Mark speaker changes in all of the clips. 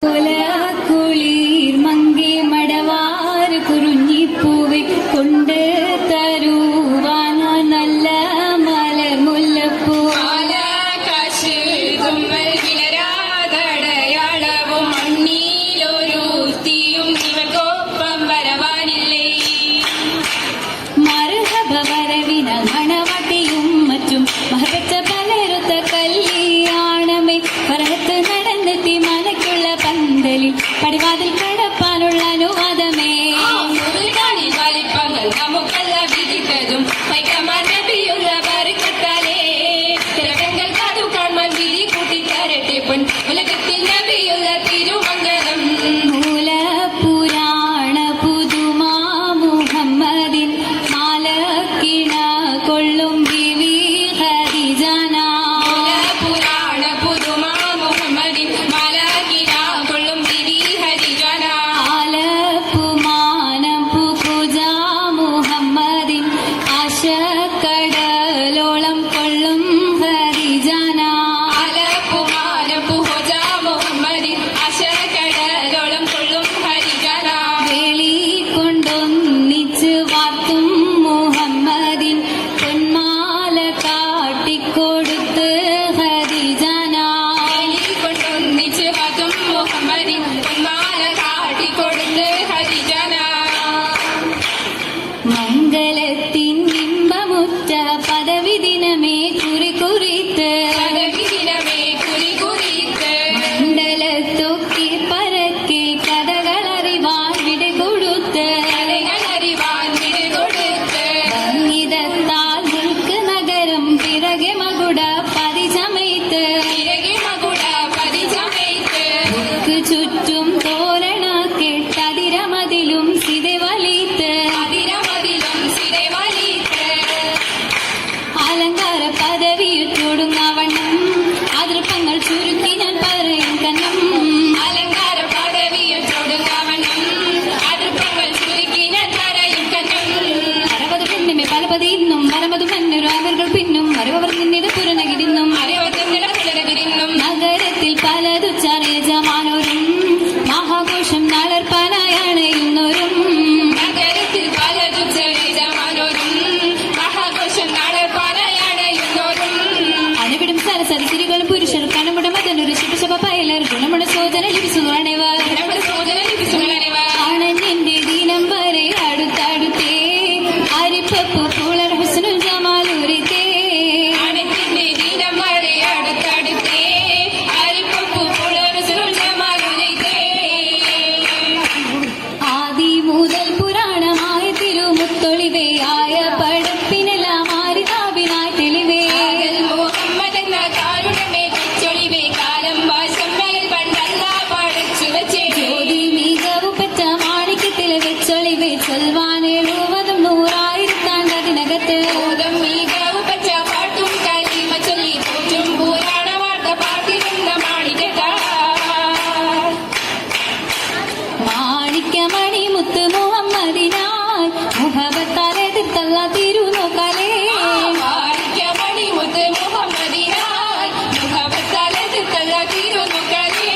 Speaker 1: കുളിർ മങ്കെ മടവാർ കുറുഞ്ഞിപ്പൂവെ കൊണ്ട് തരുവാന നല്ല മലർ മുല്ലപ്പൂ
Speaker 2: ആകാശ് തുമ്മൽ വിളരാതടയാളവും മണ്ണിലൊരു തീയും ഇവക്കൊപ്പം വരവാനില്ലേ
Speaker 1: മർഹബ വരവിന മണവാട്ടിയും മറ്റും മഹബത്ത പലരുത്ത കല്യാണമേ പറത്ത് നടന്നെത്തി മനക്കുള്ള പന്തലിൽ പടിവാതിൽ കടപ്പാനുള്ള അനുവാദമേ
Speaker 2: വലിപ്പങ്ങൾ നമുക്കല്ല വിധിക്കതും വൈക്കമാർ നബിയുള്ള ബർക്കത്താലേ തിരകങ്ങൾ കാതു കാണാൻ വിധി കൂട്ടിത്തരട്ടെ പൊൻ ഉലകത്തിൽ നബിയുള്ള തിരുമംഗലം
Speaker 1: മൂലപുരാണ പുതുമാ മുഹമ്മദിൻ മാലക്കിണ കൊള്ളും ബിവി ഖദീജന
Speaker 2: പുരാണ പുതുമാ മുഹമ്മദിൻ മാലാകിന കൊള്ളും ബിവി ഹരിജന
Speaker 1: ആലപ്പുമാനം പുകുജ മുഹമ്മദിൻ ആശക്കടലോളം കൊള്ളും ഖദീജന
Speaker 2: ആലപ്പുമാന പുഹജ മുഹമ്മദിൻ അശകടലോളം കൊള്ളും ഹരിജന
Speaker 1: വേളി കൊണ്ടൊന്നിച്ച് വാർത്തും മുഹമ്മദിൻ പൊന്മാല കാട്ടിക്കൊടുത്ത് ഖദീജന
Speaker 2: കൊണ്ടൊന്നിച്ച് ഹതും മുഹമ്മദിൻ പൊന്മാല കാട്ടിക്കൊടുത്ത് ഹരിജന
Speaker 1: മംഗളത്തിൻ ഇമ്പമുറ്റ പദവി ദിനമേ കുറിക്കുറിത്ത്
Speaker 2: പദവിദിനമേ കുറികുറിത്ത്
Speaker 1: മണ്ഡലത്തൊക്കെ പരക്കെ കഥകളറിവാൻ വിട കൊടുത്ത്
Speaker 2: കലകളറിവാൻ വിടുകൊടുത്ത്
Speaker 1: സംഗീതത്താൽ മുൾക്ക് നഗരം പിറകെ മകുട പതിചമയത്ത്
Speaker 2: തിരകെ മകുട പതിചമയത്ത്
Speaker 1: ചുറ്റും തോരണ കെട്ടതിരമതിലും സിതവലിത്ത്
Speaker 2: അതിരമതിലും സിരവലിത്ത്
Speaker 1: അലങ്കാര പദവിയൊടുങ്ങവണ്ണം അതിർപ്പങ്ങൾ ചുരുക്കി ഞാൻ പറയും കന്നം
Speaker 2: അലങ്കാര പദവിയും തൊടുങ്ങവണ്ണം അതിർപ്പങ്ങൾ ചുരുക്കി ഞാൻ പറയും കന്നം
Speaker 1: 60 പെണ്ണിമെ പലപതി ഇന്നും മരമതു മന്നൊരു അവர்கள் പിന്നും മരവർ നിന്നിത് പുറനകിടുന്നും
Speaker 2: അറിവത്തിനിട പുലരതിരിന്നും
Speaker 1: നഗരത്തിൽ പലതുച്ചാറിയ ജമാനോരും മഹാഘോഷം നാളർപ്പാനായണയുന്നോരും
Speaker 2: നഗരത്തിൽ പലതു ചെറിയമാനോരും മഹാഘോഷം നടപ്പാനയണയുന്നോരും
Speaker 1: അണിവിടും സരസരി തിരികളും പുരുഷർ കണമുട മതനൊരു ശിവശഭ പയലർ ഗുണമുട സോദന ലിപിസുകളണിവർ
Speaker 2: നമ്മുടെ സോദര ലിപിസുകളണിവ
Speaker 1: ആണെന്റെ ദീനം വരെ അടുത്തടുത്തേ അരിപ്പപ്പു പുളർ ഹുസ്നുൽ ജമാലൂരിത്തേ
Speaker 2: ആണത്തിന്റെ ദീനം വരെ അടുത്തടുത്തേ അരിപ്പപ്പു പുലർസുൽ ജമാലുലൈതേ
Speaker 1: ആദി മുതൽ പുരാണമായ തിരുമുത്തൊളിവയായ പടപ്പിനെല്ലാം ആരിതാപിനായി തെളിവേ
Speaker 2: മുഹമ്മദ് എന്ന കാരുണ്യമേ ചൊളിവേ കാലം വാശമ്മയിൽ പണ്ടല്ല പഠിച്ചു വച്ചേ
Speaker 1: ജ്യോതി മികവു പെറ്റ മാണിക്യത്തിലെ വെച്ചൊളിവേ ചൊൽവാനെഴുവതും 100,000
Speaker 2: ബോധം മികവ് പച്ച പാട്ടും കലിമ ചൊല്ലി പോറ്റും പുരാണ വാർത്ത പാട്ടിരുന്ന മാണികത
Speaker 1: മാണിക്യമണി മുത്ത് മുഹമ്മദിനായി മുഹബത്താലെ തിത്തല്ല തിരുനോക്കാലേ
Speaker 2: മാണിക്യമണി മുത്ത് മുഹമ്മദിനായി മുഖപത്താലെടുത്തല്ല തിരുനുകളേ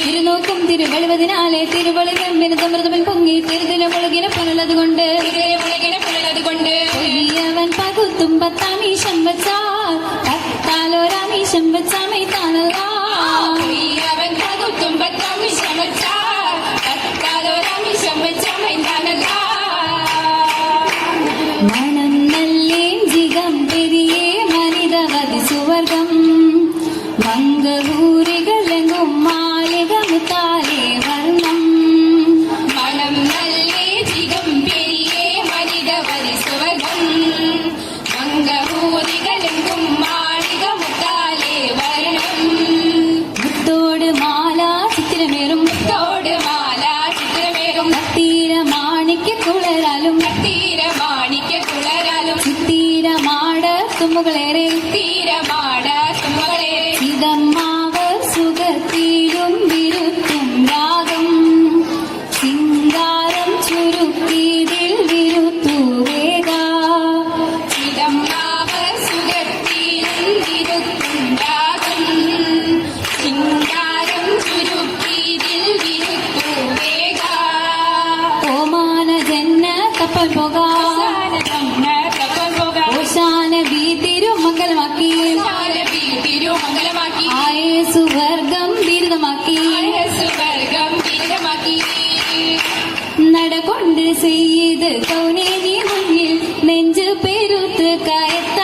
Speaker 1: തിരുനോക്കും തിരുവഴുവതിനാലെ തിരുവളി വെമ്മിനതമൃതമൻ പൊങ്ങി തിരുതില മുളകിന പുനലതുകൊണ്ട്
Speaker 2: മുളകിനെ പുലരതുകൊണ്ട്
Speaker 1: പൊയ്യവൻ പകുത്തും പത്താമീശം വച്ചാൽ പത്താലൊരാമീശം വച്ചാമൈ താനല്ല
Speaker 2: അവൻ പകുത്തും പത്താമിശം വെച്ചാൽ പത്താലോരാമിശം വെച്ചമൈതാനല്ല
Speaker 1: മനം നല്ലേം ജിഗം പെരിയേ മനിതവതി സുവർഗം മംഗളൂരികളെങ്ങും മാലിക മുത്താലേ വർണ്ണം
Speaker 2: മനം നല്ലേ ജിഗം പെരിയേ മനിതവരി സുവർഗം മംഗളൂരികളെങ്കും മാളിക മുത്താലേ വർണ്ണം
Speaker 1: മുത്തോട് മാല ചിത്രമേറും
Speaker 2: തോട് മാല ചിത്രമേറും
Speaker 1: തീര മാണിക്യ കുളരാലും
Speaker 2: തീരമാണിക്ക കുളരാലും
Speaker 1: ചിത്തീര മാട തുമ്മുകളേറെ
Speaker 2: തീരമാട തുമ്മകളെ
Speaker 1: ഇതമ്മാവർ സുഖത്തിലും വിരുത്തും രാഗം സിംഗാരം ചുരുക്കിതിൽ വിരുത്തു വേഗ
Speaker 2: ചിദംബാവർ സുഖത്തിലും ഇരുത്തും രാഗം ചിങ്കാരം ചുരുക്കിതിൽ
Speaker 1: പോകാം ഓശാന ബി തിരുമംഗലമാക്കി
Speaker 2: തിരുമംഗലമാക്കി
Speaker 1: ആയേസു വർഗം ബിരുദമാക്കി
Speaker 2: വർഗം ബിരുദമാക്കി
Speaker 1: നടകൊണ്ട് ചെയ്ത് കൗനേനി മുന്നിൽ നെഞ്ച് പെരുത്ത് കായത്ത